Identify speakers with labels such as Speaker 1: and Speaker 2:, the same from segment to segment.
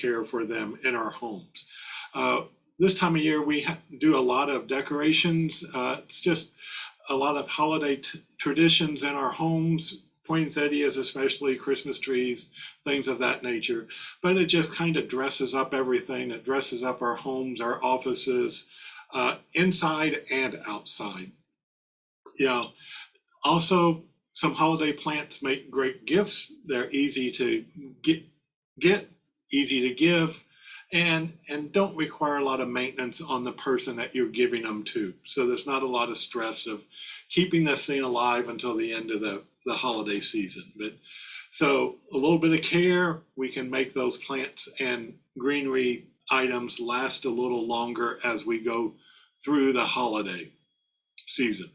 Speaker 1: care for them in our homes. This time of year, we do a lot of decorations. It's just a lot of holiday traditions in our homes, poinsettias, especially Christmas trees, things of that nature. But it just kind of dresses up everything. It dresses up our homes, our offices, inside and outside. Yeah. Also, some holiday plants make great gifts. They're easy to get easy to give, and don't require a lot of maintenance on the person that you're giving them to. So there's not a lot of stress of keeping this thing alive until the end of the holiday season. But so a little bit of care, we can make those plants and greenery items last a little longer as we go through the holiday season.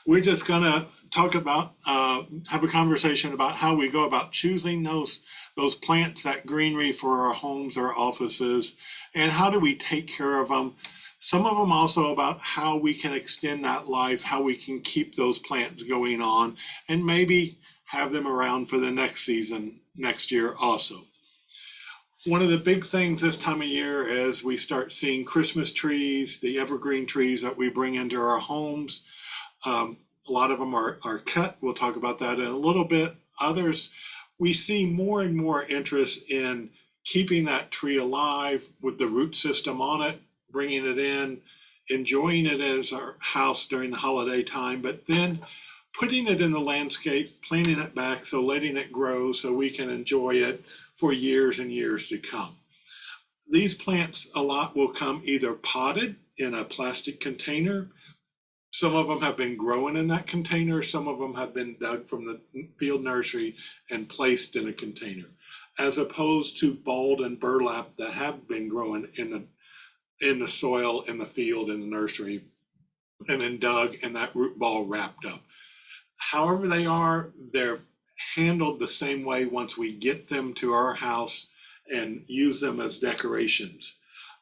Speaker 1: We're just going to talk about, have a conversation about how we go about choosing those plants, that greenery for our homes or offices, and how do we take care of them. Some of them also about how we can extend that life, how we can keep those plants going on, and maybe have them around for the next season, next year also. One of the big things this time of year is we start seeing Christmas trees, the evergreen trees that we bring into our homes. A lot of them are cut. We'll talk about that in a little bit. Others, we see more and more interest in keeping that tree alive with the root system on it, bringing it in, enjoying it as our house during the holiday time, but then putting it in the landscape, planting it back, so letting it grow so we can enjoy it for years and years to come. These plants, a lot will come either potted in a plastic container. Some of them have been growing in that container. Some of them have been dug from the field nursery and placed in a container, as opposed to bulb and burlap that have been growing in the soil, in the field, in the nursery, and then dug and that root ball wrapped up. However they are, they're handled the same way once we get them to our house and use them as decorations.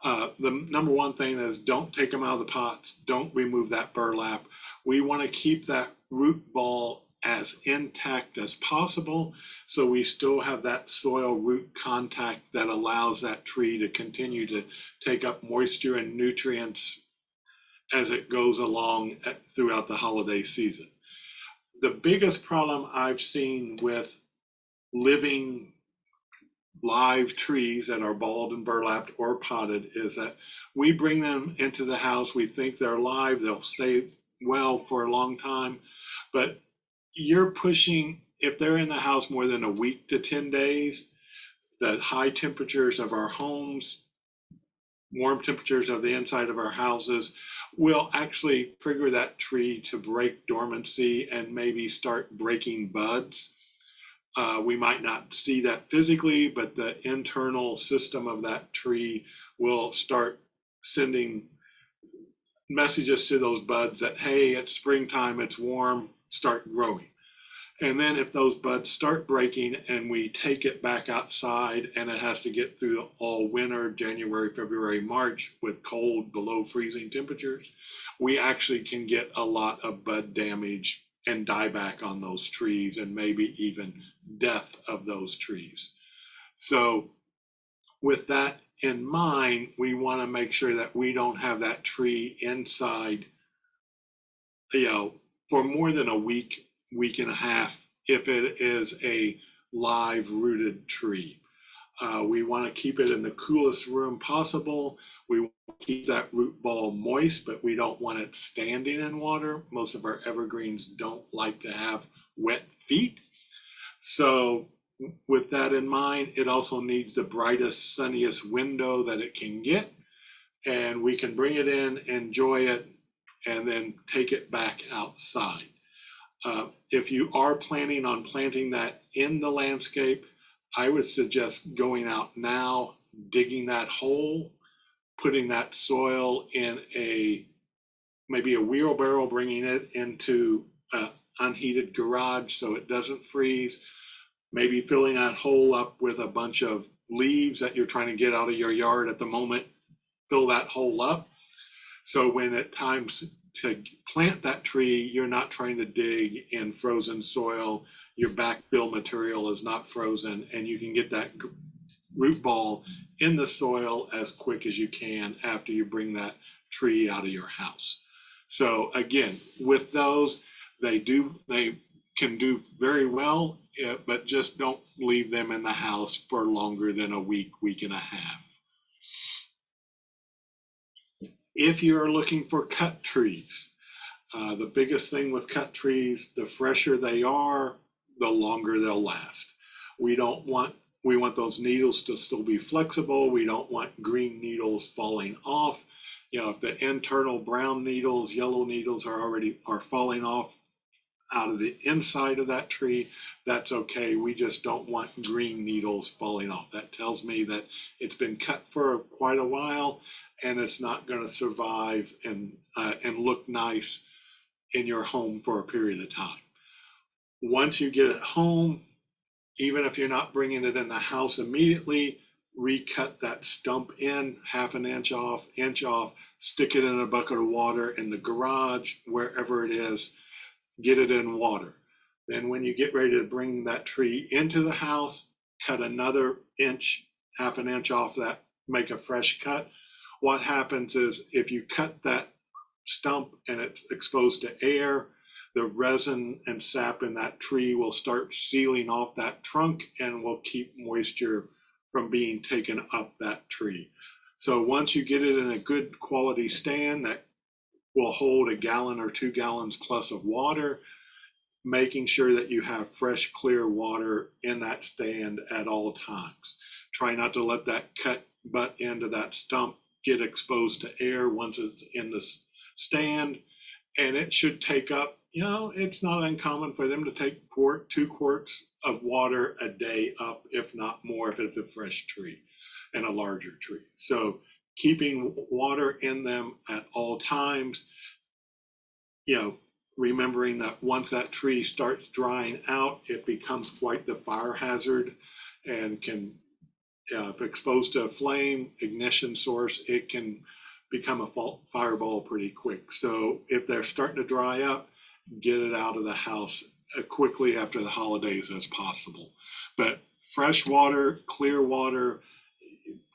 Speaker 1: The number one thing is don't take them out of the pots. Don't remove that burlap. We want to keep that root ball as intact as possible, so we still have that soil root contact that allows that tree to continue to take up moisture and nutrients as it goes along throughout the holiday season. The biggest problem I've seen with living live trees that are bulbed and burlapped or potted is that we bring them into the house. We think they're live, they'll stay well for a long time, but you're pushing, if they're in the house more than a week to 10 days, the high temperatures of our homes, warm temperatures of the inside of our houses will actually trigger that tree to break dormancy and maybe start breaking buds. We might not see that physically, but the internal system of that tree will start sending messages to those buds that, hey, it's springtime, it's warm, start growing. And then if those buds start breaking and we take it back outside and it has to get through all winter, January, February, March with cold below freezing temperatures, we actually can get a lot of bud damage and dieback on those trees and maybe even death of those trees. So with that in mind, we want to make sure that we don't have that tree inside, for more than a week, week and a half, if it is a live rooted tree. We want to keep it in the coolest room possible. We want to keep that root ball moist, but we don't want it standing in water. Most of our evergreens don't like to have wet feet. So with that in mind, it also needs the brightest, sunniest window that it can get. And we can bring it in, enjoy it, and then take it back outside. If you are planning on planting that in the landscape, I would suggest going out now, digging that hole, putting that soil in maybe a wheelbarrow, bringing it into an unheated garage so it doesn't freeze, maybe filling that hole up with a bunch of leaves that you're trying to get out of your yard at the moment, fill that hole up. So when it times to plant that tree, you're not trying to dig in frozen soil, your backfill material is not frozen, and you can get that root ball in the soil as quick as you can after you bring that tree out of your house. So again, with those, they can do very well, but just don't leave them in the house for longer than a week, week and a half. If you're looking for cut trees, the biggest thing with cut trees, the fresher they are, the longer they'll last. We want those needles to still be flexible. We don't want green needles falling off. If the internal brown needles, yellow needles are falling off out of the inside of that tree, that's okay. We just don't want green needles falling off. That tells me that it's been cut for quite a while and it's not going to survive and look nice in your home for a period of time. Once you get it home, even if you're not bringing it in the house immediately, recut that stump in half an inch off, stick it in a bucket of water in the garage, wherever it is, get it in water. Then when you get ready to bring that tree into the house, cut another inch, half an inch off that, make a fresh cut. What happens is if you cut that stump and it's exposed to air, the resin and sap in that tree will start sealing off that trunk and will keep moisture from being taken up that tree. So once you get it in a good quality stand that will hold a gallon or 2 gallons plus of water, making sure that you have fresh, clear water in that stand at all times. Try not to let that cut butt end of that stump get exposed to air once it's in the stand, and it should take up, it's not uncommon for them to take 2 quarts of water a day up, if not more, if it's a fresh tree and a larger tree. So keeping water in them at all times, remembering that once that tree starts drying out, it becomes quite the fire hazard and can, if exposed to a flame, ignition source, it can become a fireball pretty quick. So if they're starting to dry up, get it out of the house quickly after the holidays as possible. But fresh water, clear water,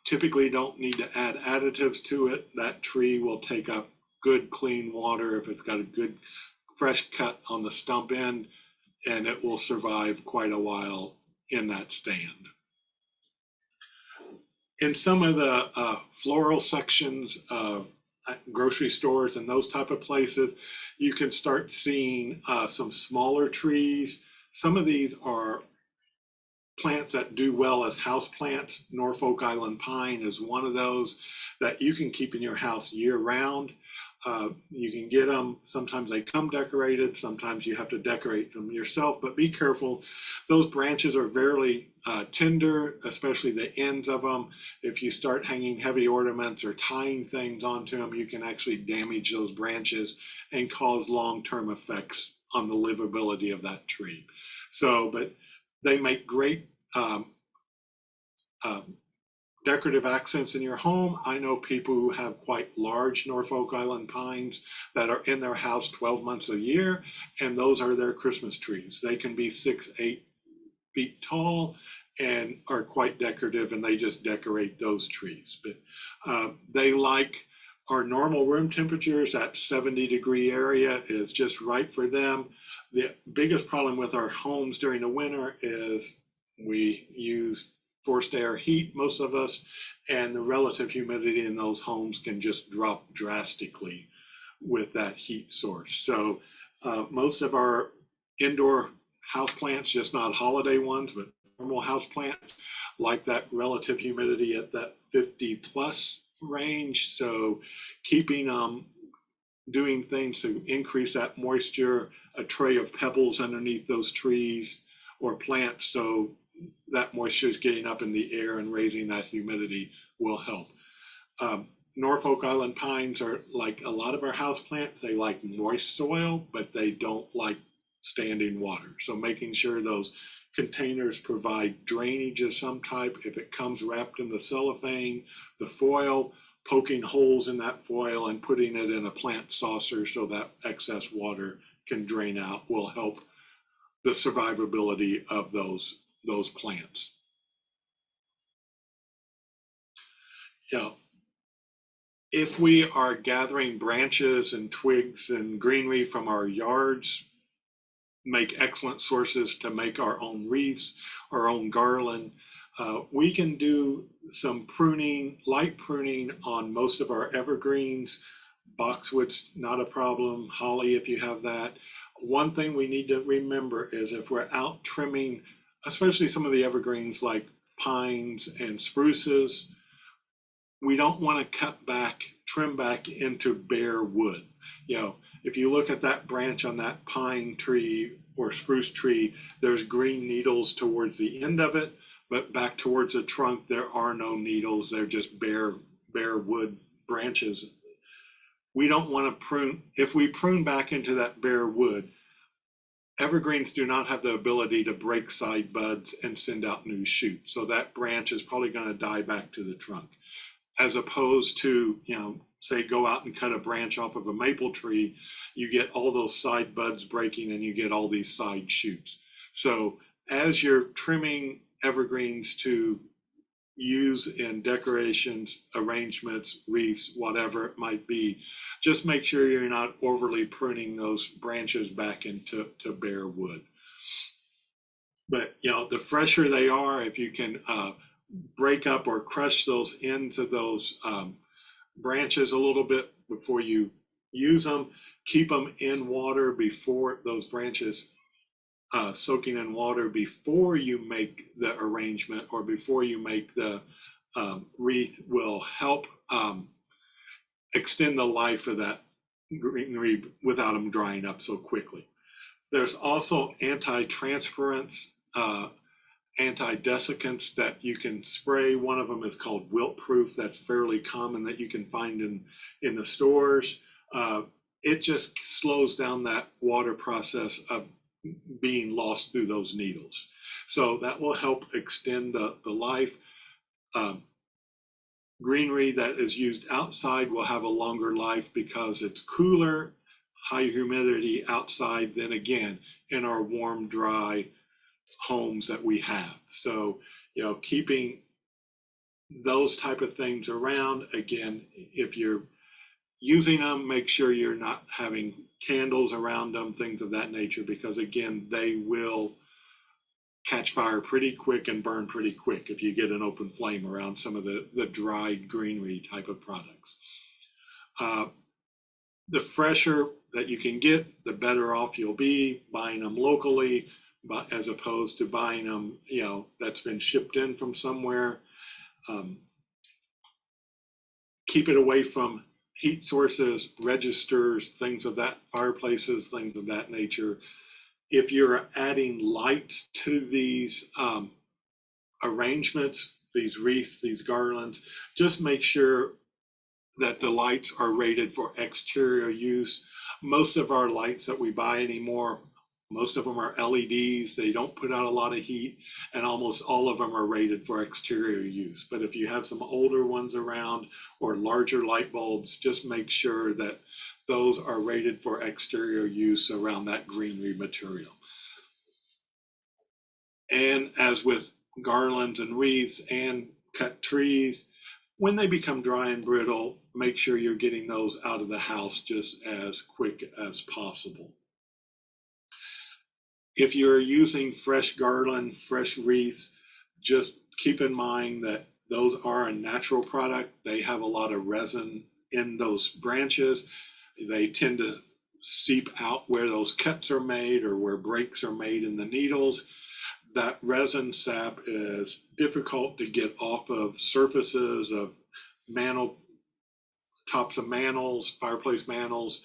Speaker 1: typically don't need to add additives to it. That tree will take up good clean water if it's got a good fresh cut on the stump end, and it will survive quite a while in that stand. In some of the floral sections of grocery stores and those type of places, you can start seeing some smaller trees. Some of these are plants that do well as house plants. Norfolk Island pine is one of those that you can keep in your house year round. You can get them, sometimes they come decorated, sometimes you have to decorate them yourself, but be careful. Those branches are very tender, especially the ends of them. If you start hanging heavy ornaments or tying things onto them, you can actually damage those branches and cause long-term effects on the livability of that tree. So, but they make great decorative accents in your home. I know people who have quite large Norfolk Island pines that are in their house 12 months a year, and those are their Christmas trees. They can be 6, 8 feet tall and are quite decorative, and they just decorate those trees. But they like our normal room temperatures. That 70-degree area is just right for them. The biggest problem with our homes during the winter is we use forced air heat, most of us, and the relative humidity in those homes can just drop drastically with that heat source. So most of our indoor houseplants, just not holiday ones, but normal houseplants, like that relative humidity at that 50 plus range. So keeping doing things to increase that moisture, a tray of pebbles underneath those trees or plants so that moisture is getting up in the air and raising that humidity will help. Norfolk Island pines are like a lot of our house plants. They like moist soil, but they don't like standing water. So making sure those containers provide drainage of some type. If it comes wrapped in the cellophane, the foil, poking holes in that foil and putting it in a plant saucer so that excess water can drain out will help the survivability of those plants. you know, if we are gathering branches and twigs and greenery from our yards, make excellent sources to make our own wreaths, our own garland. We can do some pruning, light pruning on most of our evergreens. Boxwood's not a problem. Holly, if you have that. One thing we need to remember is if we're out trimming, especially some of the evergreens like pines and spruces, we don't want to cut back, trim back into bare wood. You know, if you look at that branch on that pine tree or spruce tree, there's green needles towards the end of it, but back towards the trunk, there are no needles. They're just bare wood branches. We don't want to prune. If we prune back into that bare wood, evergreens do not have the ability to break side buds and send out new shoots. So that branch is probably going to die back to the trunk, as opposed to, you know, say go out and cut a branch off of a maple tree, you get all those side buds breaking and you get all these side shoots. So as you're trimming evergreens to use in decorations, arrangements, wreaths, whatever it might be, just make sure you're not overly pruning those branches back into bare wood. But, you know, the fresher they are, if you can break up or crush those ends of those branches a little bit before you use them. Keep them in water before those branches, soaking in water before you make the arrangement or before you make the wreath will help extend the life of that greenery without them drying up so quickly. There's also anti-transference, anti-desiccants that you can spray. One of them is called wilt proof. That's fairly common that you can find in the stores. It just slows down that water process of being lost through those needles. So that will help extend the life. Greenery that is used outside will have a longer life because it's cooler, high humidity outside than again in our warm, dry homes that we have. So, you know, keeping those type of things around. Again, if you're using them, make sure you're not having candles around them, things of that nature, because again, they will catch fire pretty quick and burn pretty quick if you get an open flame around some of the dried greenery type of products. The fresher that you can get, the better off you'll be buying them locally, as opposed to buying them, you know, that's been shipped in from somewhere. Keep it away from heat sources, registers, things of that, fireplaces, things of that nature. If you're adding lights to these arrangements, these wreaths, these garlands, just make sure that the lights are rated for exterior use. Most of our lights that we buy anymore, most of them are LEDs. They don't put out a lot of heat, and almost all of them are rated for exterior use. But if you have some older ones around or larger light bulbs, just make sure that those are rated for exterior use around that greenery material. And as with garlands and wreaths and cut trees, when they become dry and brittle, make sure you're getting those out of the house just as quick as possible. If you're using fresh garland, fresh wreaths, just keep in mind that those are a natural product. They have a lot of resin in those branches. They tend to seep out where those cuts are made or where breaks are made in the needles. That resin sap is difficult to get off of surfaces of tops of mantles, fireplace mantles,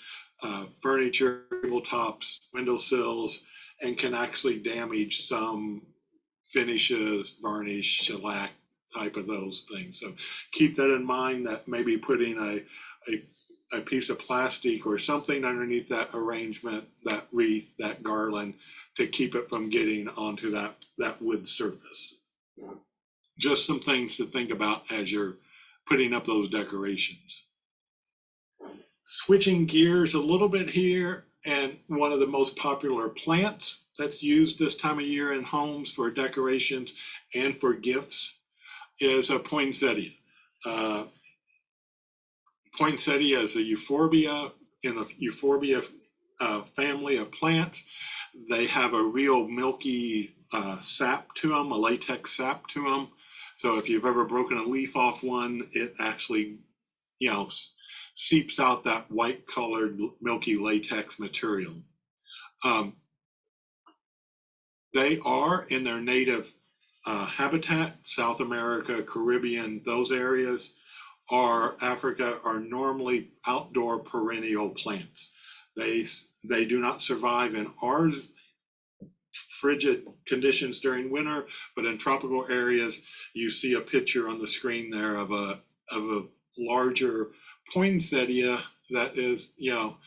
Speaker 1: furniture, tabletops, windowsills, and can actually damage some finishes, varnish, shellac, type of those things. So keep that in mind, that maybe putting a piece of plastic or something underneath that arrangement, that wreath, that garland, to keep it from getting onto that wood surface. Just some things to think about as you're putting up those decorations. Switching gears a little bit here, and one of the most popular plants that's used this time of year in homes for decorations and for gifts is a poinsettia. Poinsettia is a euphorbia in the euphorbia family of plants. They have a real milky sap to them, a latex sap to them. So if you've ever broken a leaf off one, it actually, you know, seeps out that white colored milky latex material. Um, they are in their native habitat, South America, Caribbean, those areas, or Africa, are normally outdoor perennial plants. They do not survive in our frigid conditions during winter, but in tropical areas, you see a picture on the screen there of a larger poinsettia that is, you know,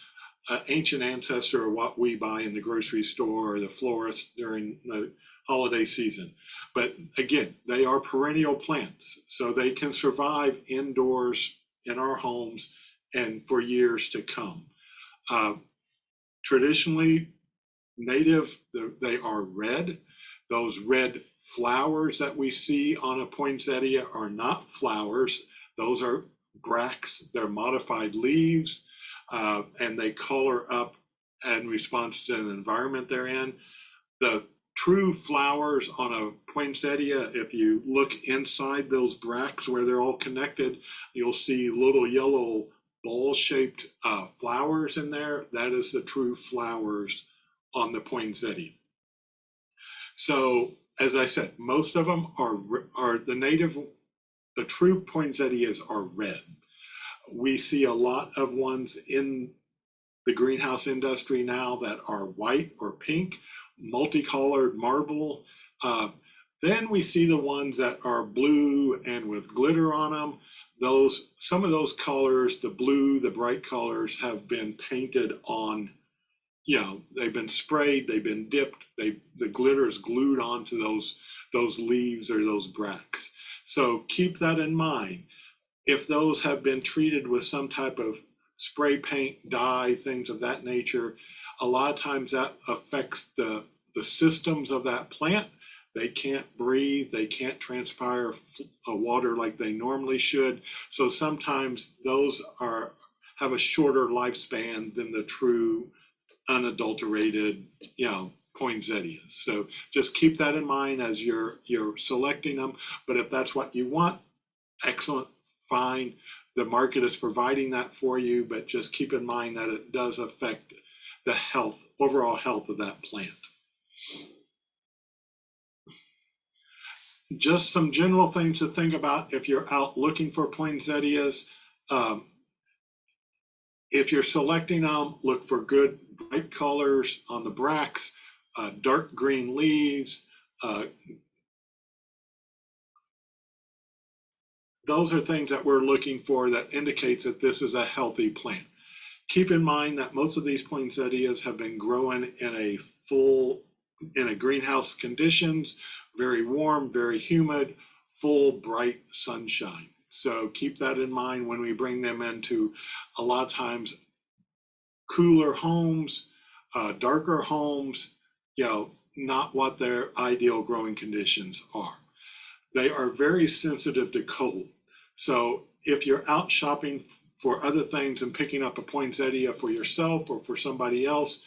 Speaker 1: an ancient ancestor of what we buy in the grocery store or the florist during the holiday season. But again, they are perennial plants, so they can survive indoors in our homes and for years to come. Uh, Traditionally, native, they are red. Those red flowers that we see on a poinsettia are not flowers. Those are bracts. They're modified leaves, and they color up in response to the environment they're in. The true flowers on a poinsettia, if you look inside those bracts where they're all connected, you'll see little yellow ball-shaped flowers in there. That is the true flowers on the poinsettia. So, as I said, most of them are the true poinsettias are red. We see a lot of ones in the greenhouse industry now that are white or pink, multicolored marble. Then we see the ones that are blue and with glitter on them. Some of those colors, the blue, the bright colors, have been painted on. You know, they've been sprayed, they've been dipped, the glitter is glued onto those leaves or those bracts. So keep that in mind. If those have been treated with some type of spray paint, dye, things of that nature, a lot of times that affects the systems of that plant. They can't breathe, they can't transpire water like they normally should. So sometimes those have a shorter lifespan than the true unadulterated, you know, poinsettias. So just keep that in mind as you're selecting them. But if that's what you want, excellent, fine. The market is providing that for you, but just keep in mind that it does affect the overall health of that plant. Just some general things to think about if you're out looking for poinsettias. If you're selecting them, look for good bright colors on the bracts, dark green leaves. Those are things that we're looking for that indicates that this is a healthy plant. Keep in mind that most of these poinsettias have been growing in a greenhouse conditions, very warm, very humid, full bright sunshine. So keep that in mind when we bring them into a lot of times cooler homes, darker homes, you know, not what their ideal growing conditions are. They are very sensitive to cold. So if you're out shopping for other things and picking up a poinsettia for yourself or for somebody else,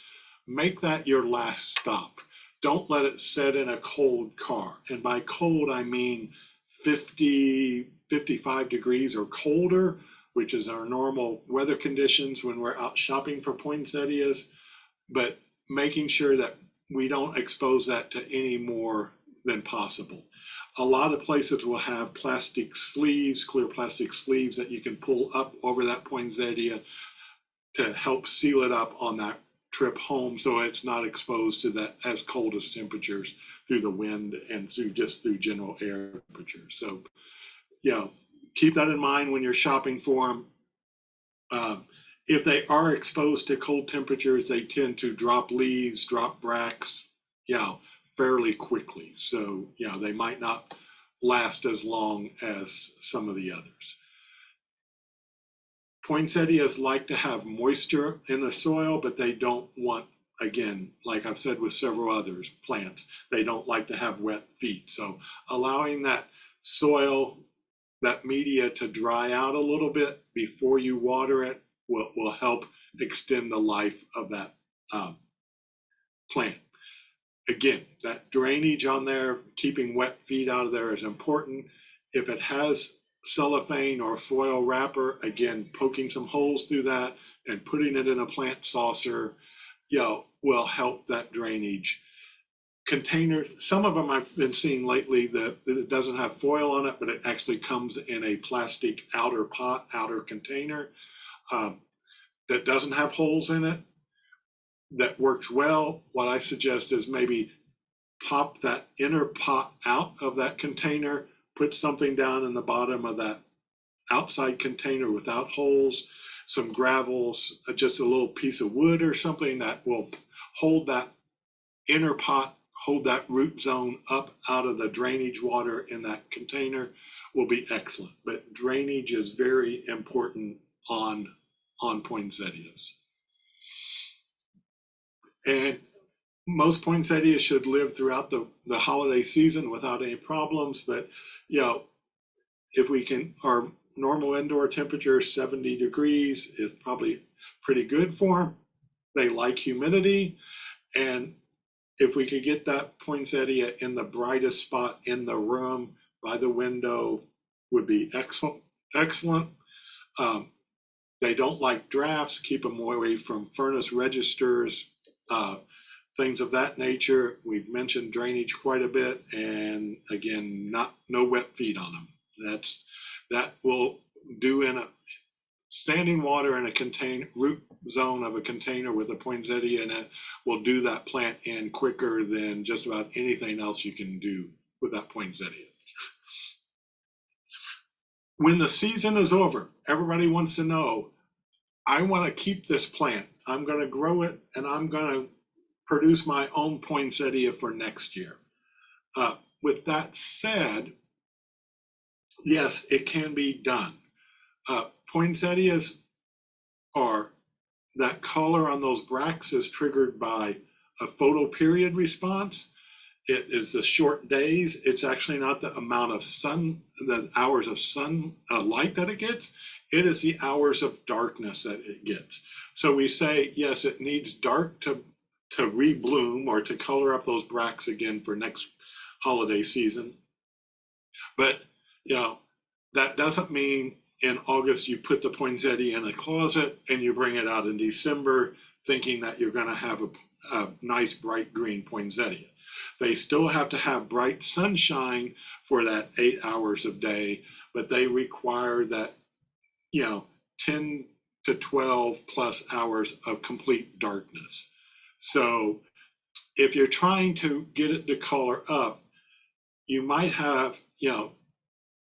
Speaker 1: make that your last stop. Don't let it sit in a cold car. And by cold, I mean 50, 55 degrees or colder, which is our normal weather conditions when we're out shopping for poinsettias, but making sure that we don't expose that to any more than possible. A lot of places will have plastic sleeves, clear plastic sleeves that you can pull up over that poinsettia to help seal it up on that trip home so it's not exposed to that as cold as temperatures through the wind and through general air temperature. So, yeah, keep that in mind when you're shopping for them. If they are exposed to cold temperatures, they tend to drop leaves, drop bracts, fairly quickly. So, they might not last as long as some of the others. Poinsettias like to have moisture in the soil, but they don't want, again, like I've said with several others plants, they don't like to have wet feet. So allowing that soil that media to dry out a little bit before you water it will help extend the life of that plant. Again, that drainage on there, keeping wet feet out of there is important. If it has cellophane or foil wrapper, again, poking some holes through that and putting it in a plant saucer, will help that drainage. Container, some of them I've been seeing lately that it doesn't have foil on it, but it actually comes in a plastic outer container that doesn't have holes in it. That works well. What I suggest is maybe pop that inner pot out of that container, put something down in the bottom of that outside container without holes, some gravels, just a little piece of wood or something that will hold that inner pot, hold that root zone up out of the drainage water in that container will be excellent. But drainage is very important on poinsettias. And most poinsettias should live throughout the holiday season without any problems. But, if we can, our normal indoor temperature, 70 degrees, is probably pretty good for them. They like humidity. And if we could get that poinsettia in the brightest spot in the room by the window would be excellent. They don't like drafts. Keep them away from furnace registers, things of that nature. We've mentioned drainage quite a bit, and again, no wet feet on them. That will do in a standing water in a root zone of a container with a poinsettia in it will do that plant in quicker than just about anything else you can do with that poinsettia. When the season is over, everybody wants to know, I want to keep this plant. I'm going to grow it, and I'm going to produce my own poinsettia for next year. With that said, yes, it can be done. Poinsettias are, that color on those bracts is triggered by a photoperiod response. It is the short days. It's actually not the amount of sun, the hours of sun light that it gets. It is the hours of darkness that it gets. So we say, yes, it needs dark to rebloom or to color up those bracts again for next holiday season. But, that doesn't mean in August you put the poinsettia in a closet and you bring it out in December thinking that you're going to have a nice bright green poinsettia. They still have to have bright sunshine for that 8 hours of day, but they require that, 10 to 12 plus hours of complete darkness. So if you're trying to get it to color up, you might have,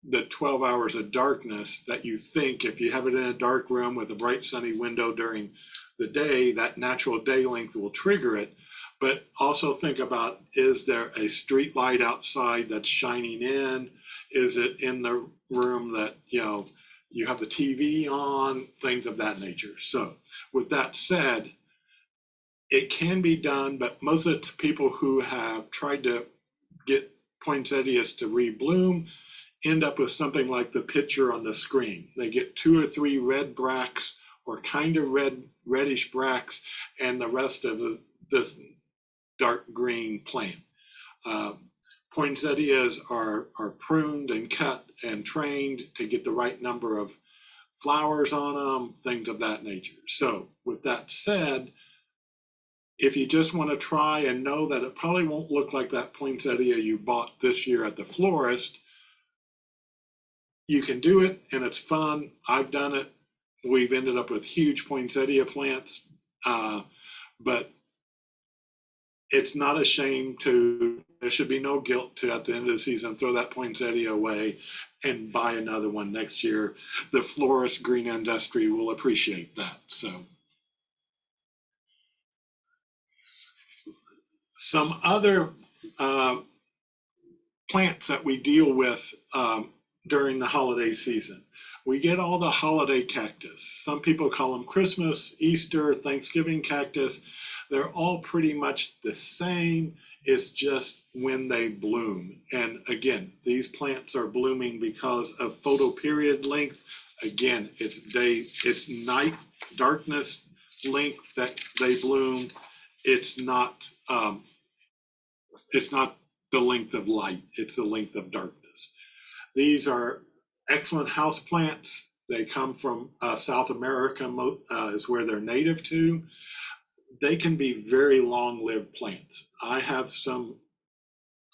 Speaker 1: the 12 hours of darkness that you think, if you have it in a dark room with a bright sunny window during the day, that natural day length will trigger it. But also think about, is there a street light outside that's shining in? Is it in the room that, you have the TV on, things of that nature. So with that said, it can be done, but most of the people who have tried to get poinsettias to rebloom end up with something like the picture on the screen. They get 2 or 3 red bracts or kind of reddish bracts, and the rest of this dark green plant. Poinsettias are pruned and cut and trained to get the right number of flowers on them, things of that nature. So with that said, if you just want to try and know that it probably won't look like that poinsettia you bought this year at the florist, you can do it and it's fun. I've done it. We've ended up with huge poinsettia plants, but it's not a shame there should be no guilt to, at the end of the season, throw that poinsettia away and buy another one next year. The florist green industry will appreciate that. So some other plants that we deal with during the holiday season. We get all the holiday cactus. Some people call them Christmas, Easter, Thanksgiving cactus. They're all pretty much the same. It's just when they bloom. And again, these plants are blooming because of photoperiod length. Again, it's night darkness length that they bloom. It's not it's not the length of light. It's the length of darkness. These are excellent house plants. They come from South America, is where they're native to. They can be very long-lived plants. I have some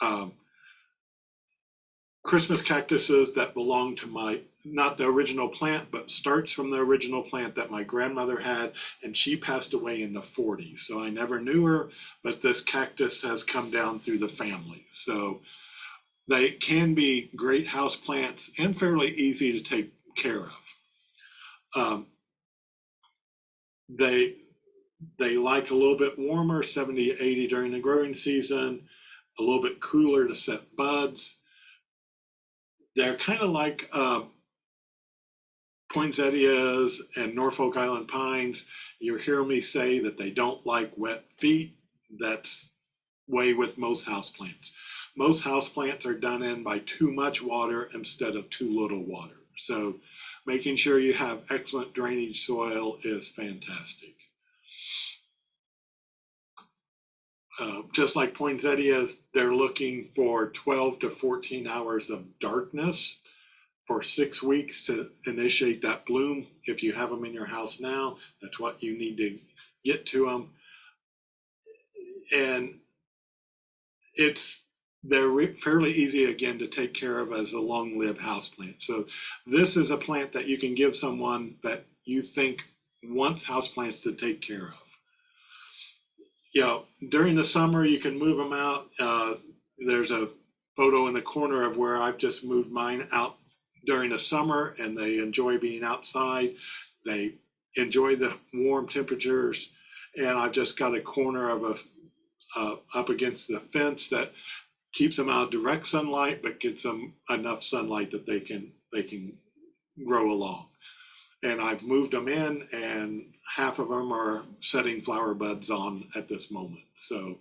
Speaker 1: um, Christmas cactuses that belong to not the original plant, but starts from the original plant that my grandmother had, and she passed away in the 40s. So I never knew her, but this cactus has come down through the family. So they can be great house plants and fairly easy to take care of. Um, they they like a little bit warmer, 70 to 80 during the growing season, a little bit cooler to set buds. They're kind of like poinsettias and Norfolk Island pines. You hear me say that they don't like wet feet. That's way with most houseplants. Most houseplants are done in by too much water instead of too little water. So making sure you have excellent drainage soil is fantastic. Just like poinsettias, they're looking for 12 to 14 hours of darkness for 6 weeks to initiate that bloom. If you have them in your house now, that's what you need to get to them. And they're fairly easy again to take care of as a long-lived house plant. So this is a plant that you can give someone that you think wants houseplants to take care of. During the summer, you can move them out. There's a photo in the corner of where I've just moved mine out during the summer, and they enjoy being outside. They enjoy the warm temperatures, and I've just got a corner of up against the fence that keeps them out of direct sunlight, but gets them enough sunlight that they can grow along. And I've moved them in, and half of them are setting flower buds on at this moment. So,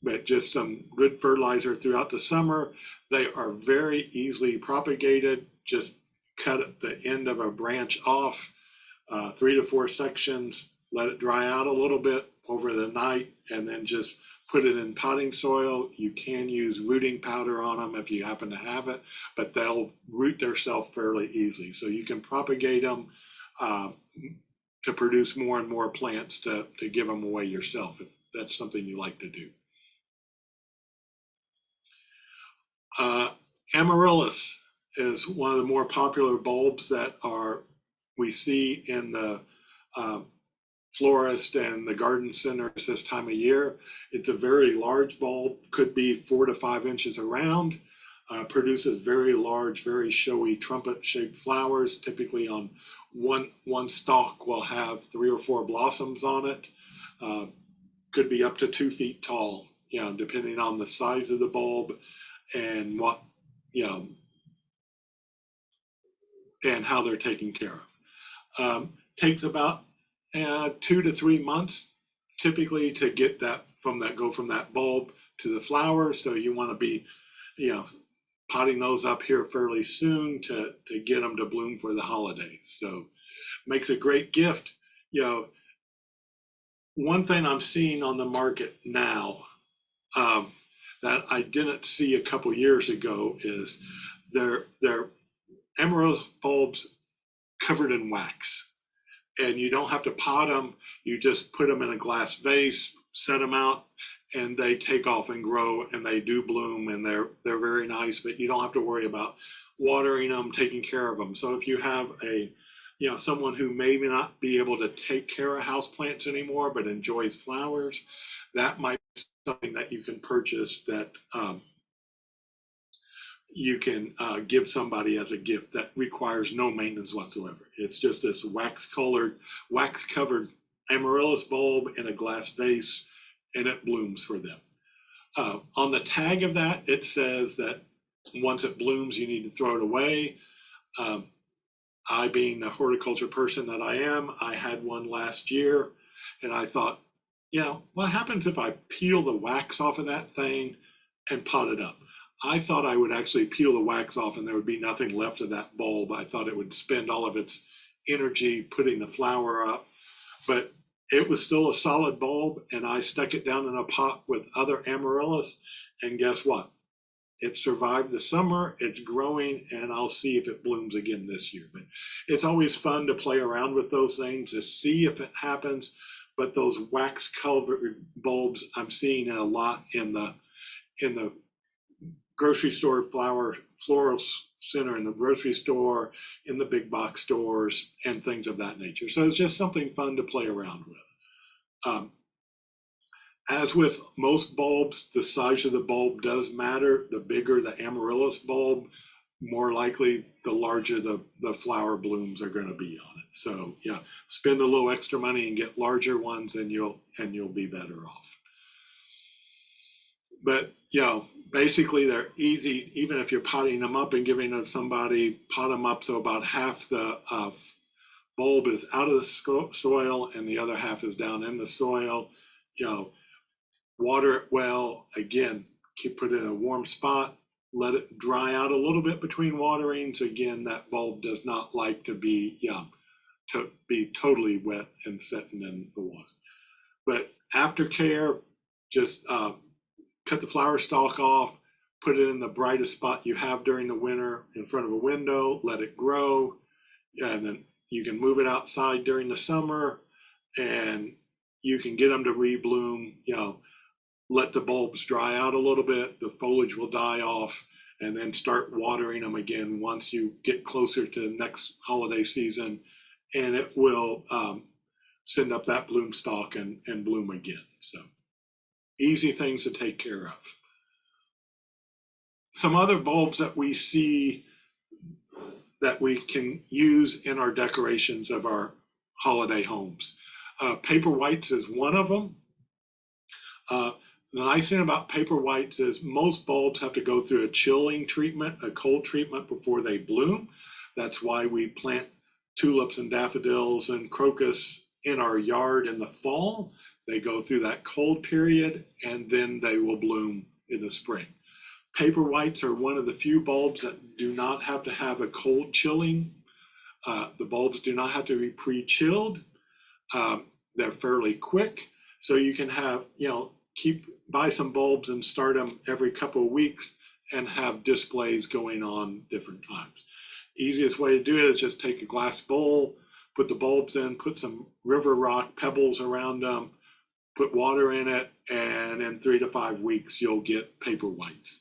Speaker 1: but just some good fertilizer throughout the summer. They are very easily propagated. Just cut the end of a branch off, 3 to 4 sections, let it dry out a little bit over the night, and then just put it in potting soil. You can use rooting powder on them if you happen to have it, but they'll root themselves fairly easily. So you can propagate them to produce more and more plants to give them away yourself if that's something you like to do. Amaryllis is one of the more popular bulbs that we see in the florist and the garden centers this time of year. It's a very large bulb, could be 4 to 5 inches around, produces very large, very showy trumpet-shaped flowers. Typically on one stalk will have 3 or 4 blossoms on it. Could be up to 2 feet tall, depending on the size of the bulb and what, and how they're taken care of. Takes about 2 to 3 months typically to get go from that bulb to the flower. So you want to be, potting those up here fairly soon to get them to bloom for the holidays. So makes a great gift. One thing I'm seeing on the market now that I didn't see a couple years ago is they're amaryllis bulbs covered in wax. And you don't have to pot them. You just put them in a glass vase, set them out, and they take off and grow, and they do bloom, and they're very nice. But you don't have to worry about watering them, taking care of them. So if you have someone who may not be able to take care of houseplants anymore, but enjoys flowers, that might be something that you can purchase that you can give somebody as a gift that requires no maintenance whatsoever. It's just this wax-covered amaryllis bulb in a glass vase, and it blooms for them. On the tag of that, it says that once it blooms, you need to throw it away. I, being the horticulture person that I am, I had one last year, and I thought, what happens if I peel the wax off of that thing and pot it up? I thought I would actually peel the wax off and there would be nothing left of that bulb. I thought it would spend all of its energy putting the flower up, but it was still a solid bulb, and I stuck it down in a pot with other amaryllis, and guess what? It survived the summer, it's growing, and I'll see if it blooms again this year. But it's always fun to play around with those things to see if it happens. But those wax colored bulbs, I'm seeing it a lot in the grocery store floral center, in the grocery store, in the big box stores, and things of that nature. So it's just something fun to play around with. Um, as with most bulbs, the size of the bulb does matter. The bigger the amaryllis bulb, more likely the larger the flower blooms are going to be on it. So yeah, spend a little extra money and get larger ones, and you'll be better off. But basically they're easy. Even if you're potting them up and giving them to somebody, pot them up so about half the bulb is out of the soil and the other half is down in the soil. Water it well. Again, put it in a warm spot. Let it dry out a little bit between waterings. Again, that bulb does not like to be totally wet and sitting in the water. But aftercare, just cut the flower stalk off, put it in the brightest spot you have during the winter in front of a window, let it grow, and then you can move it outside during the summer, and you can get them to rebloom. Let the bulbs dry out a little bit, the foliage will die off, and then start watering them again once you get closer to the next holiday season, and it will send up that bloom stalk and bloom again. So easy things to take care of. Some other bulbs that we see that we can use in our decorations of our holiday homes. Paper whites is one of them. The nice thing about paper whites is most bulbs have to go through a chilling treatment, a cold treatment before they bloom. That's why we plant tulips and daffodils and crocus in our yard in the fall. They go through that cold period and then they will bloom in the spring. Paper whites are one of the few bulbs that do not have to have a cold chilling. The bulbs do not have to be pre-chilled. They're fairly quick, so you can have, buy some bulbs and start them every couple of weeks and have displays going on different times. Easiest way to do it is just take a glass bowl, put the bulbs in, put some river rock pebbles around them, put water in it, and in 3 to 5 weeks you'll get paper whites.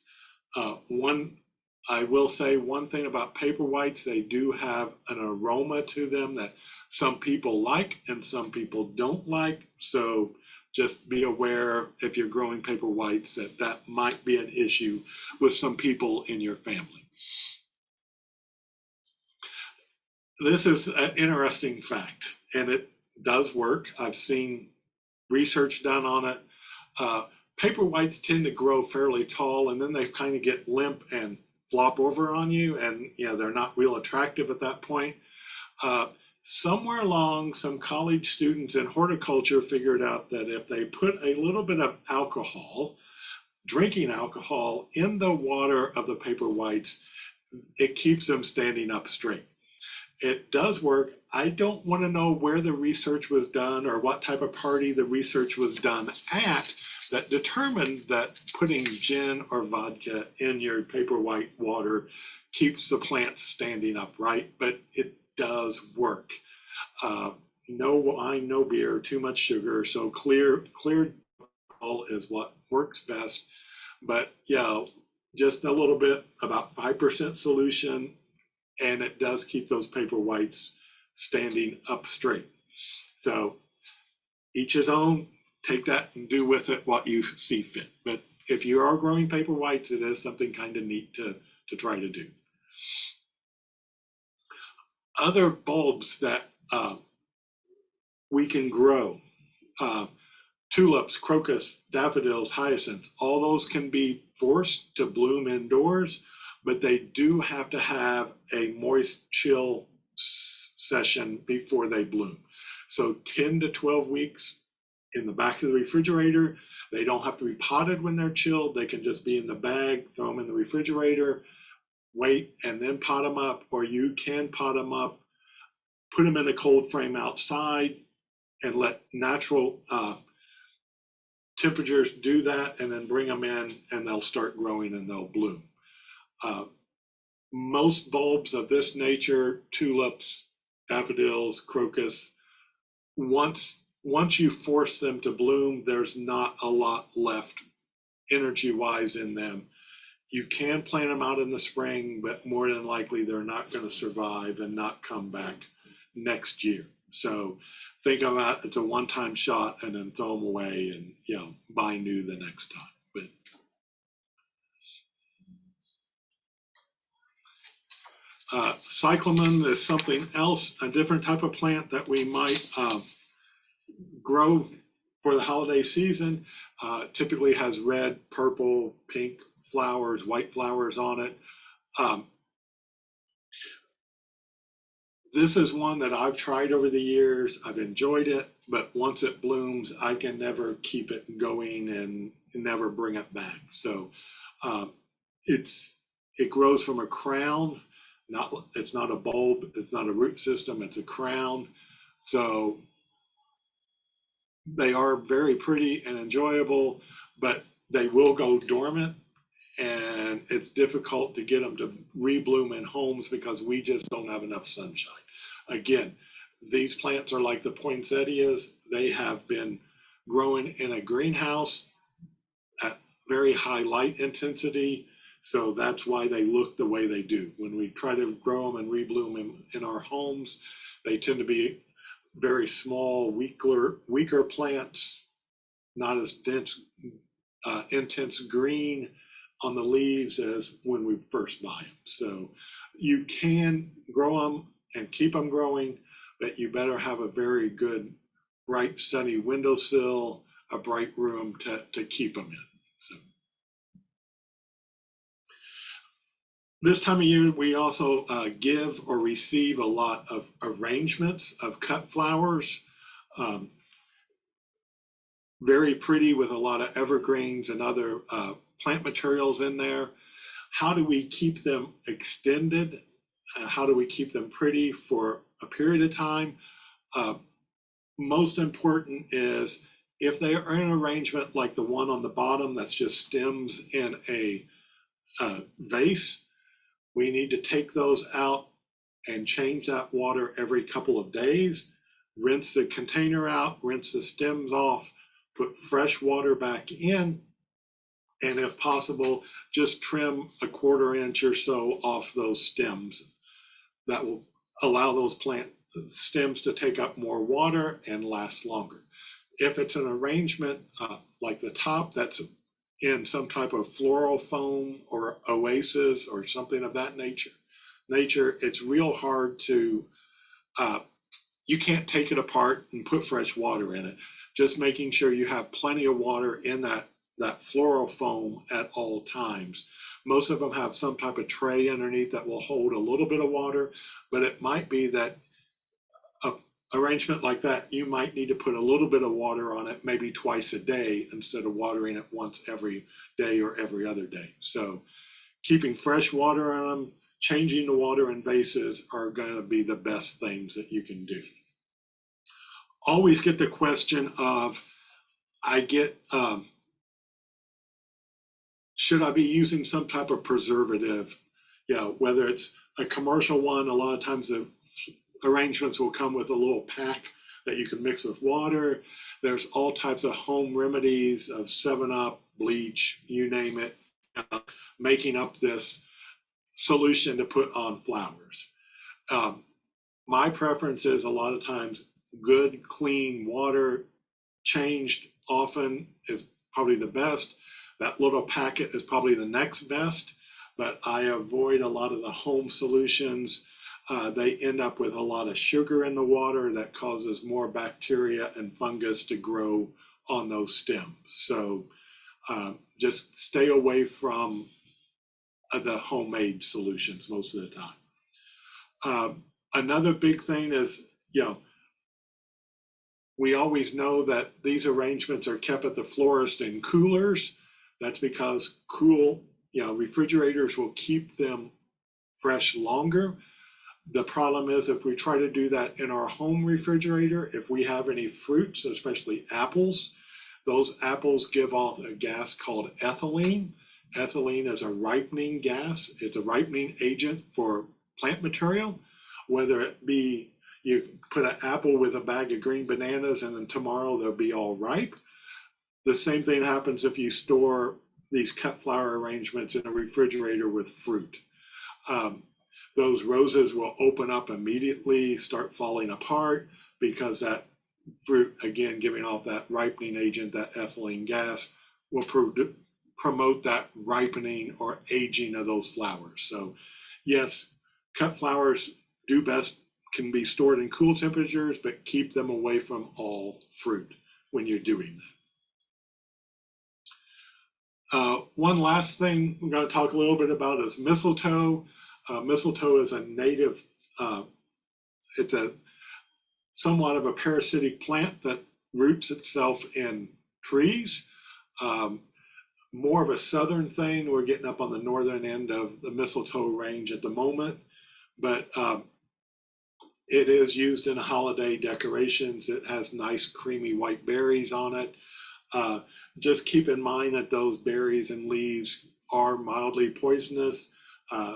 Speaker 1: I will say one thing about paper whites, they do have an aroma to them that some people like and some people don't like. So just be aware if you're growing paper whites that might be an issue with some people in your family. This is an interesting fact, and it does work. I've seen research done on it. Paper whites tend to grow fairly tall, and then they kind of get limp and flop over on you, and they're not real attractive at that point. Somewhere along, some college students in horticulture figured out that if they put a little bit of alcohol, drinking alcohol, in the water of the paper whites, it keeps them standing up straight. It does work. I don't want to know where the research was done or what type of party the research was done at that determined that putting gin or vodka in your paper white water keeps the plants standing upright, but it does work. No wine, no beer, too much sugar, so clear is what works best. But just a little bit, about 5% solution, and it does keep those paper whites standing up straight. So each his own. Take that and do with it what you see fit. But if you are growing paper whites, it is something kind of neat to try to do. Other bulbs that we can grow, tulips, crocus, daffodils, hyacinths, all those can be forced to bloom indoors, but they do have to have a moist chill session before they bloom. So 10 to 12 weeks in the back of the refrigerator. They don't have to be potted when they're chilled. They can just be in the bag, throw them in the refrigerator, wait, and then pot them up. Or you can pot them up, put them in a cold frame outside, and let natural temperatures do that, and then bring them in, and they'll start growing and they'll bloom. Uh, most bulbs of this nature, tulips, daffodils, crocus, once you force them to bloom, there's not a lot left energy-wise in them. You can plant them out in the spring, but more than likely they're not going to survive and not come back next year. So think about it's a one-time shot, and then throw them away and buy new the next time. But cyclamen is something else, a different type of plant that we might grow for the holiday season. Typically has red, purple, pink flowers, white flowers on it. This is one that I've tried over the years. I've enjoyed it, but once it blooms, I can never keep it going and never bring it back. So it grows from a crown. It's not a bulb. It's not a root system. It's a crown. So they are very pretty and enjoyable, but they will go dormant, and it's difficult to get them to rebloom in homes because we just don't have enough sunshine. Again, these plants are like the poinsettias. They have been growing in a greenhouse at very high light intensity, so that's why they look the way they do. When we try to grow them and rebloom in our homes, they tend to be very small, weaker plants, not as dense, intense green on the leaves as when we first buy them. So you can grow them and keep them growing, but you better have a very good, bright, sunny windowsill, a bright room to keep them in. So this time of year, we also give or receive a lot of arrangements of cut flowers. Very pretty with a lot of evergreens and other plant materials in there. How do we keep them extended? How do we keep them pretty for a period of time? Most important is if they are in an arrangement like the one on the bottom that's just stems in a vase, we need to take those out and change that water every couple of days, rinse the container out, rinse the stems off, put fresh water back in, and if possible, just trim a 1/4 inch or so off those stems. That will allow those plant stems to take up more water and last longer. If it's an arrangement like the top that's in some type of floral foam or oasis or something of that nature, it's real hard to, you can't take it apart and put fresh water in it. Just making sure you have plenty of water in that floral foam at all times. Most of them have some type of tray underneath that will hold a little bit of water, but it might be that a arrangement like that, you might need to put a little bit of water on it, maybe twice a day instead of watering it once every day or every other day. So keeping fresh water on them, changing the water in vases are going to be the best things that you can do. Always get the question of, should I be using some type of preservative? Whether it's a commercial one, a lot of times the arrangements will come with a little pack that you can mix with water. There's all types of home remedies of 7-Up, bleach, you name it, making up this solution to put on flowers. My preference is a lot of times good, clean water, changed often, is probably the best. That little packet is probably the next best, but I avoid a lot of the home solutions. They end up with a lot of sugar in the water that causes more bacteria and fungus to grow on those stems. So just stay away from the homemade solutions most of the time. Another big thing is, We always know that these arrangements are kept at the florist in coolers. That's because refrigerators will keep them fresh longer. The problem is if we try to do that in our home refrigerator, if we have any fruits, especially apples, those apples give off a gas called ethylene. Ethylene is a ripening gas. It's a ripening agent for plant material, whether it be you put an apple with a bag of green bananas and then tomorrow they'll be all ripe. The same thing happens if you store these cut flower arrangements in a refrigerator with fruit. Those roses will open up immediately, start falling apart because that fruit, again, giving off that ripening agent, that ethylene gas, will promote that ripening or aging of those flowers. So yes, cut flowers can be stored in cool temperatures, but keep them away from all fruit when you're doing that. One last thing we're going to talk a little bit about is mistletoe. Mistletoe is a native, it's a somewhat of a parasitic plant that roots itself in trees. More of a southern thing. We're getting up on the northern end of the mistletoe range at the moment, but it is used in holiday decorations. It has nice creamy white berries on it. Just keep in mind that those berries and leaves are mildly poisonous,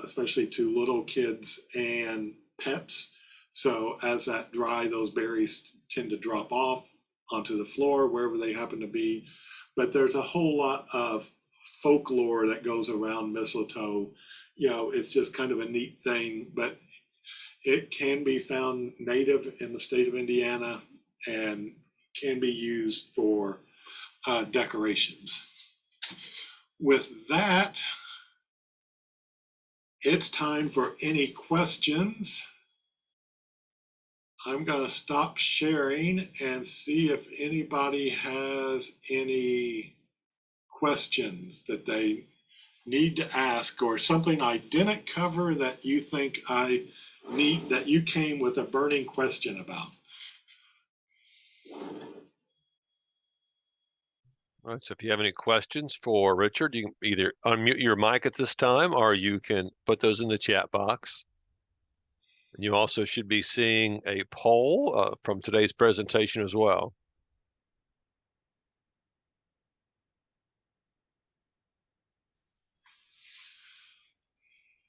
Speaker 1: especially to little kids and pets. So as that dry, those berries tend to drop off onto the floor, wherever they happen to be. But there's a whole lot of folklore that goes around mistletoe. It's just kind of a neat thing, but it can be found native in the state of Indiana and can be used for decorations. With that, it's time for any questions. I'm going to stop sharing and see if anybody has any questions that they need to ask, or something I didn't cover that you think that you came with a burning question about.
Speaker 2: All right, so if you have any questions for Richard, you can either unmute your mic at this time or you can put those in the chat box. And you also should be seeing a poll from today's presentation as well.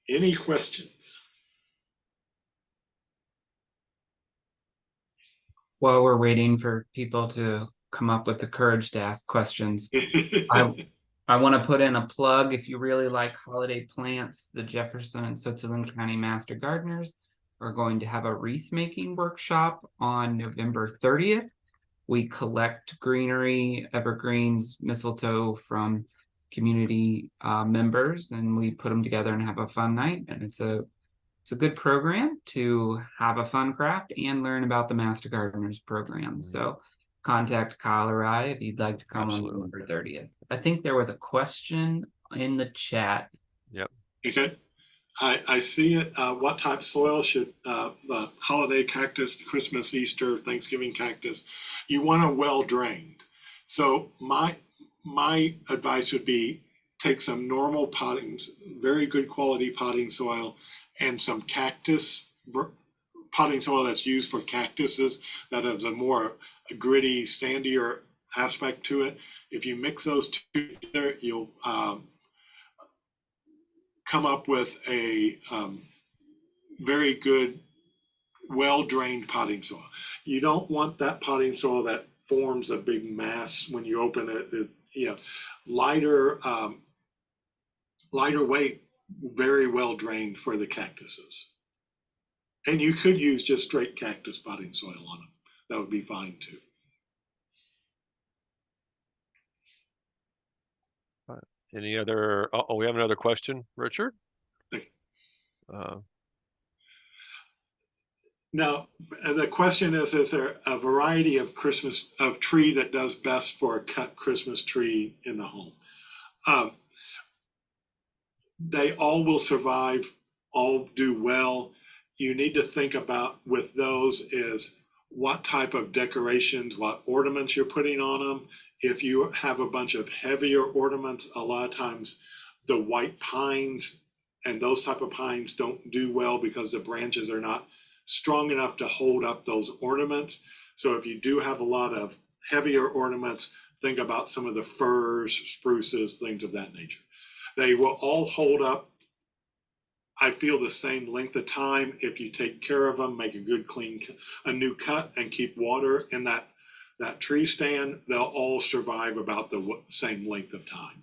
Speaker 1: Any questions?
Speaker 3: While we're waiting for people to come up with the courage to ask questions, I want to put in a plug. If you really like holiday plants, the Jefferson and Switzerland County Master Gardeners are going to have a wreath making workshop on November 30th. We collect greenery, evergreens, mistletoe from community members, and we put them together and have a fun night. And it's a good program to have a fun craft and learn about the Master Gardeners program. So contact Kyle or I if you'd like to come on November 30th. I think there was a question in the chat.
Speaker 2: Yep.
Speaker 1: Okay. I see it. What type of soil should the holiday cactus, the Christmas, Easter, Thanksgiving cactus, you want it well drained. So my advice would be take some normal potting, very good quality potting soil, and some cactus potting soil that's used for cactuses that has a more gritty, sandier aspect to it. If you mix those two together, you'll come up with a very good, well-drained potting soil. You don't want that potting soil that forms a big mass when you open it. Lighter weight, very well drained for the cactuses. And you could use just straight cactus potting soil on them. That would be fine too.
Speaker 2: Any other? Oh, we have another question, Richard.
Speaker 1: Now, the question is there a variety of tree that does best for a cut Christmas tree in the home? They all will survive, all do well. You need to think about with those is what type of decorations, what ornaments you're putting on them. If you have a bunch of heavier ornaments, a lot of times the white pines and those type of pines don't do well because the branches are not strong enough to hold up those ornaments. So if you do have a lot of heavier ornaments, think about some of the firs, spruces, things of that nature. They will all hold up, I feel, the same length of time if you take care of them, make a good clean, a new cut, and keep water in that tree stand. They'll all survive about the same length of time.